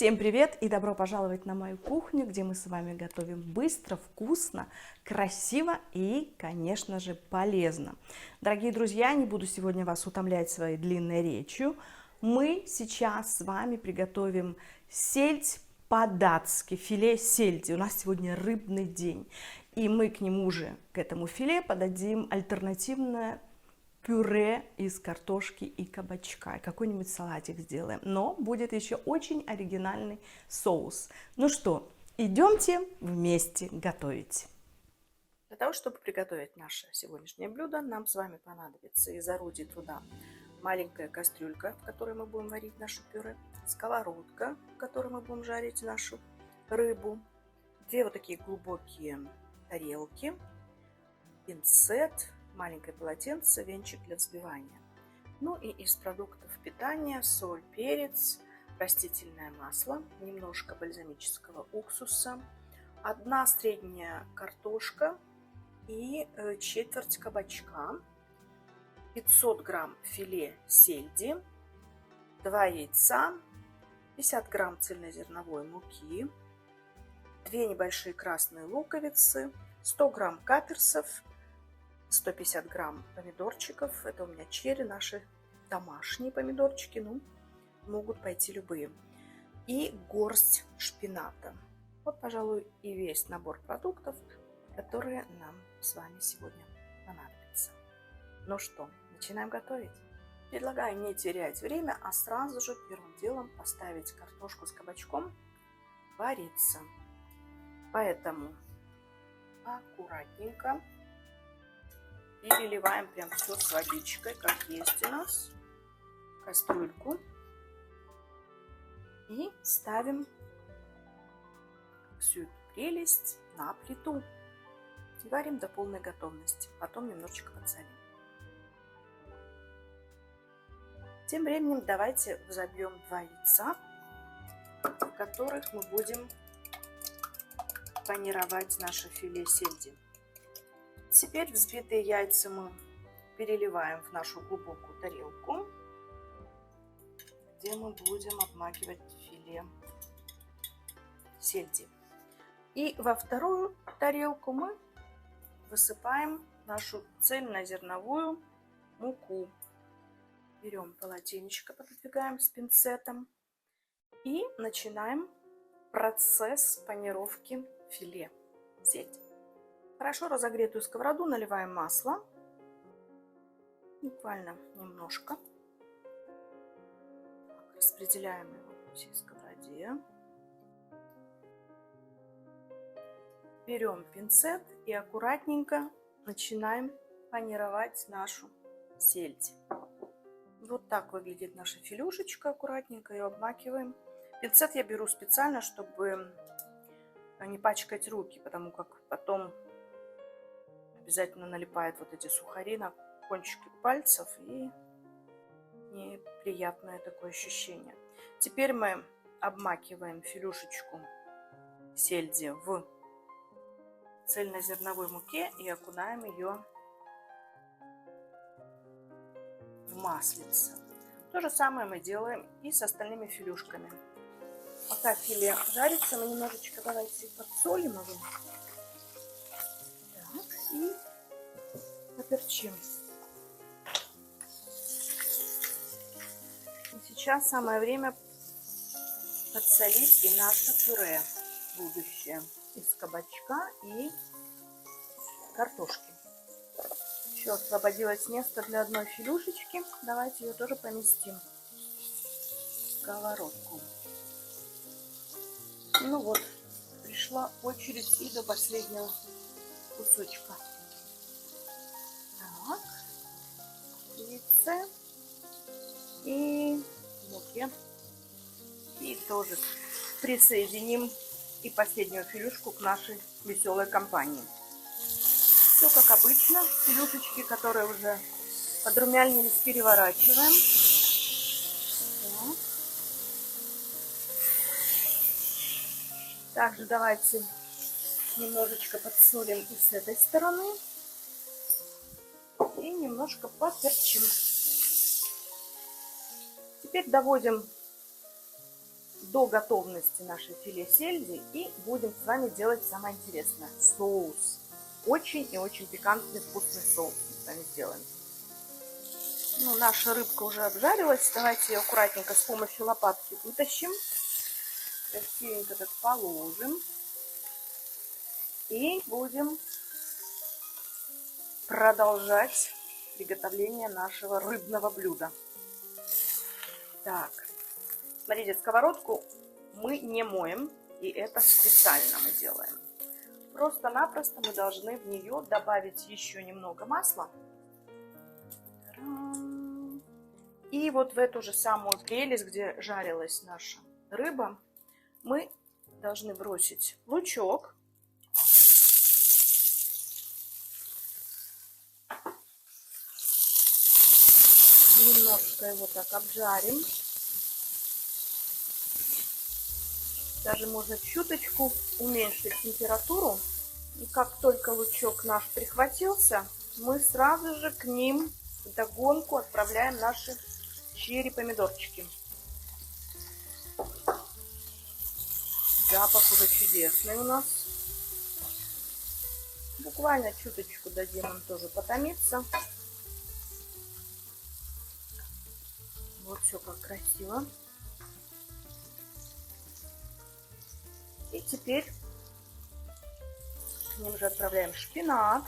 Всем привет и добро пожаловать на мою кухню, где мы с вами готовим быстро, вкусно, красиво и, конечно же, полезно. Дорогие друзья, не буду сегодня вас утомлять своей длинной речью. Мы сейчас с вами приготовим сельдь по-датски, филе сельди. У нас сегодня рыбный день, и мы к нему же, к этому филе, подадим альтернативное пюре из картошки и кабачка. Какой-нибудь салатик сделаем. Но будет еще очень оригинальный соус. Ну что, идемте вместе готовить. Для того, чтобы приготовить наше сегодняшнее блюдо, нам с вами понадобится из орудий труда маленькая кастрюлька, в которой мы будем варить наше пюре, сковородка, в которой мы будем жарить нашу рыбу, две вот такие глубокие тарелки, пинцет, маленькое полотенце, венчик для взбивания. Ну и из продуктов питания соль, перец, растительное масло, немножко бальзамического уксуса, одна средняя картошка и четверть кабачка, 500 грамм филе сельди, 2 яйца, 50 грамм цельнозерновой муки, 2 небольшие красные луковицы, 100 грамм каперсов, 150 грамм помидорчиков, это у меня черри, наши домашние помидорчики, ну, могут пойти любые, и горсть шпината. Вот, пожалуй, и весь набор продуктов, которые нам с вами сегодня понадобятся. Ну что, начинаем готовить? Предлагаю не терять время, а сразу же первым делом поставить картошку с кабачком вариться. Поэтому аккуратненько переливаем прям все с водичкой, как есть у нас, в кастрюльку. И ставим всю эту прелесть на плиту. И варим до полной готовности. Потом немножечко подсолим. Тем временем давайте взобьем 2 яйца, в которых мы будем панировать наше филе сельди. Теперь взбитые яйца мы переливаем в нашу глубокую тарелку, где мы будем обмакивать филе сельди. И во вторую тарелку мы высыпаем нашу цельнозерновую муку. Берем полотенечко, пододвигаем с пинцетом и начинаем процесс панировки филе сельди. Хорошо разогретую сковороду наливаем масло, буквально немножко, распределяем его по всей сковороде, берем пинцет и аккуратненько начинаем панировать нашу сельдь. Вот так выглядит наша филюшечка, аккуратненько ее обмакиваем. Пинцет я беру специально, чтобы не пачкать руки, потому как потом обязательно налипает вот эти сухари на кончики пальцев, и неприятное такое ощущение. Теперь мы обмакиваем филюшечку сельди в цельнозерновой муке и окунаем ее в маслице. То же самое мы делаем и с остальными филюшками. Пока филе жарится, мы немножечко давайте подсолим его. И поперчим. И сейчас самое время подсолить и наше пюре будущее из кабачка и картошки. Еще освободилось место для одной филюшечки. Давайте ее тоже поместим в сковородку. Ну вот, пришла очередь и до последнего кусочка. Так, яйце и муки. И тоже присоединим и последнюю филюшку к нашей веселой компании. Все как обычно. Филюшечки, которые уже подрумянились, переворачиваем. Так. Также давайте немножечко подсолим и с этой стороны. И немножко поперчим. Теперь доводим до готовности наше филе сельди и будем с вами делать самое интересное – соус. Очень и очень пикантный, вкусный соус мы с вами сделаем. Ну, наша рыбка уже обжарилась. Давайте ее аккуратненько с помощью лопатки вытащим. Красивенько так положим. И будем продолжать приготовление нашего рыбного блюда. Так, смотрите, сковородку мы не моем, и это специально мы делаем. Просто-напросто мы должны в нее добавить еще немного масла. И вот в эту же самую прелесть, где жарилась наша рыба, мы должны бросить лучок. Немножко его так обжарим. Даже можно чуточку уменьшить температуру. И как только лучок наш прихватился, мы сразу же к ним вдогонку отправляем наши черри-помидорчики. Запах уже чудесный у нас. Буквально чуточку дадим им тоже потомиться. Вот все как красиво. И теперь к ним же отправляем шпинат.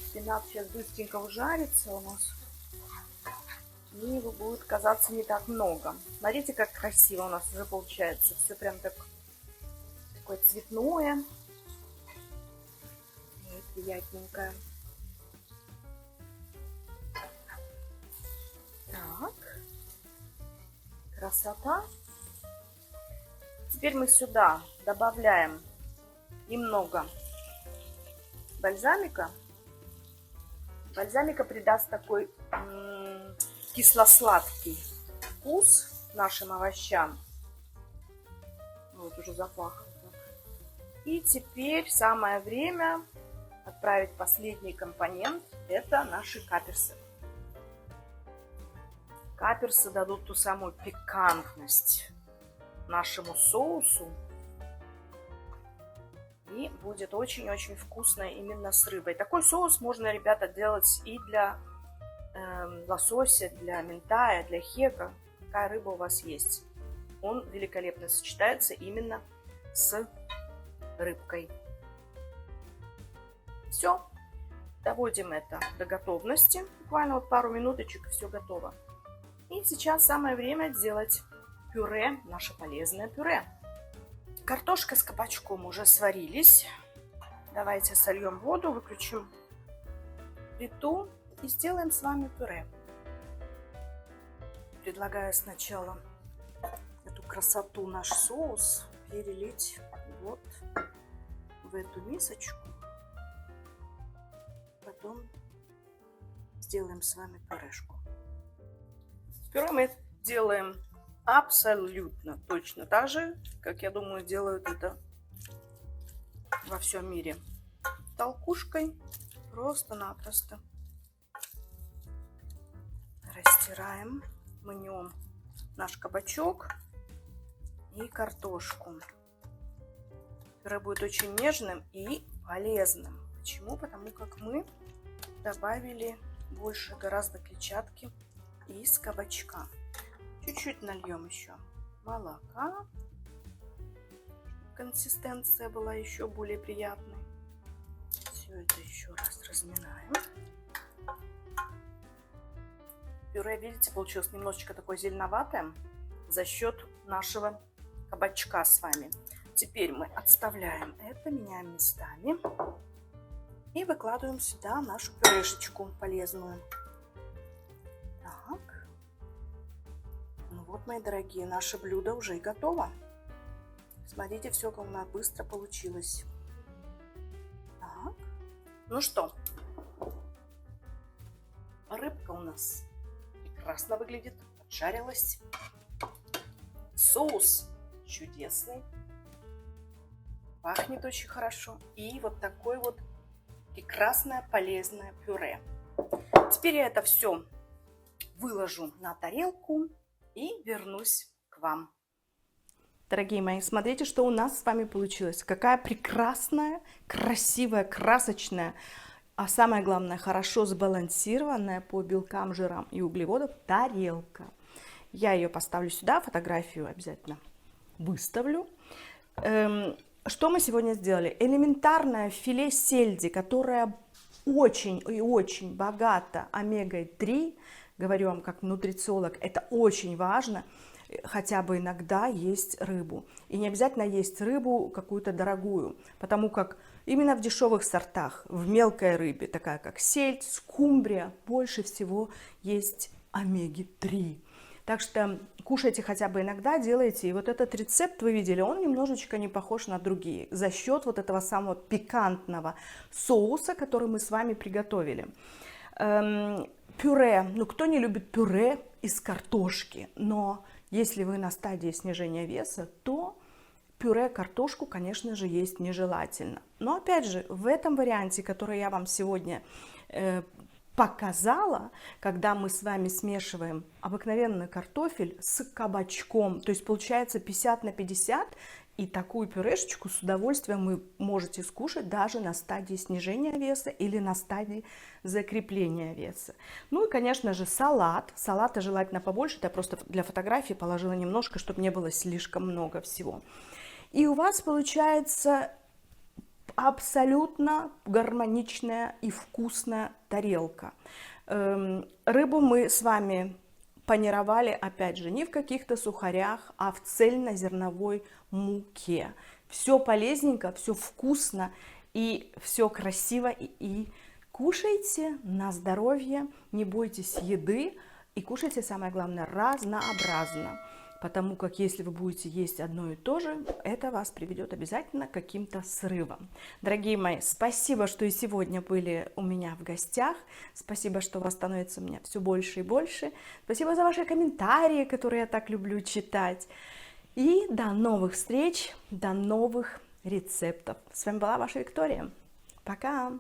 Шпинат сейчас быстренько ужарится у нас. И его будет казаться не так много. Смотрите, как красиво у нас уже получается. Все прям такое цветное. И приятненькое. Так. Красота. Теперь мы сюда добавляем немного бальзамика. Бальзамика придаст такой кисло-сладкий вкус нашим овощам. Вот уже запахло. И теперь самое время отправить последний компонент. Это наши каперсы. Каперсы дадут ту самую пикантность нашему соусу. И будет очень-очень вкусно именно с рыбой. Такой соус можно, ребята, делать и для лосося, для минтая, для хека. Какая рыба у вас есть. Он великолепно сочетается именно с рыбкой. Все. Доводим это до готовности. Буквально вот пару минуточек и все готово. И сейчас самое время сделать пюре, наше полезное пюре. Картошка с кабачком уже сварились. Давайте сольем воду, выключим плиту и сделаем с вами пюре. Предлагаю сначала эту красоту, наш соус, перелить вот в эту мисочку. Потом сделаем с вами пюрешку. Пюре мы делаем абсолютно точно так же, как, я думаю, делают это во всем мире. Толкушкой просто-напросто растираем, мнем наш кабачок и картошку. Пюре будет очень нежным и полезным. Почему? Потому как мы добавили больше гораздо клетчатки из кабачка. Чуть-чуть нальем еще молока. Консистенция была еще более приятной. Все это еще раз разминаем. Пюре, видите, получилось немножечко такое зеленоватое за счет нашего кабачка с вами. Теперь мы отставляем это, меняем местами и выкладываем сюда нашу пюрешечку полезную. Так. Ну вот, мои дорогие, наше блюдо уже и готово. Смотрите, все как у нас быстро получилось. Так. Ну что, рыбка у нас прекрасно выглядит, поджарилась. Соус чудесный, пахнет очень хорошо. И вот такой вот прекрасное полезное пюре. Теперь я это все выложу на тарелку и вернусь к вам. Дорогие мои, смотрите, что у нас с вами получилось. Какая прекрасная, красивая, красочная, а самое главное, хорошо сбалансированная по белкам, жирам и углеводам тарелка. Я ее поставлю сюда, фотографию обязательно выставлю. Что мы сегодня сделали? Элементарное филе сельди, которое очень и очень богато омегой-3. Говорю вам как нутрициолог, это очень важно. Хотя бы иногда есть рыбу. И не обязательно есть рыбу какую-то дорогую, потому как именно в дешевых сортах, в мелкой рыбе, такая как сельдь, скумбрия, больше всего есть омеги-3. Так что кушайте хотя бы иногда, делайте. И вот этот рецепт, вы видели, он немножечко не похож на другие. За счет вот этого самого пикантного соуса, который мы с вами приготовили. Пюре. Ну, кто не любит пюре из картошки? Но если вы на стадии снижения веса, то пюре картошку, конечно же, есть нежелательно. Но опять же, в этом варианте, который я вам сегодня показала, когда мы с вами смешиваем обыкновенный картофель с кабачком, то есть получается 50 на 50, и такую пюрешечку с удовольствием вы можете скушать даже на стадии снижения веса или на стадии закрепления веса. Ну и, конечно же, салат. Салата желательно побольше, я просто для фотографии положила немножко, чтобы не было слишком много всего. И у вас получается абсолютно гармоничная и вкусная тарелка. Рыбу мы с вами панировали, опять же, не в каких-то сухарях, а в цельнозерновой муке. Все полезненько, все вкусно и все красиво. И кушайте на здоровье, не бойтесь еды и кушайте, самое главное, разнообразно. Потому как если вы будете есть одно и то же, это вас приведет обязательно к каким-то срывам. Дорогие мои, спасибо, что и сегодня были у меня в гостях. Спасибо, что вас становится у меня все больше и больше. Спасибо за ваши комментарии, которые я так люблю читать. И до новых встреч, до новых рецептов. С вами была ваша Виктория. Пока!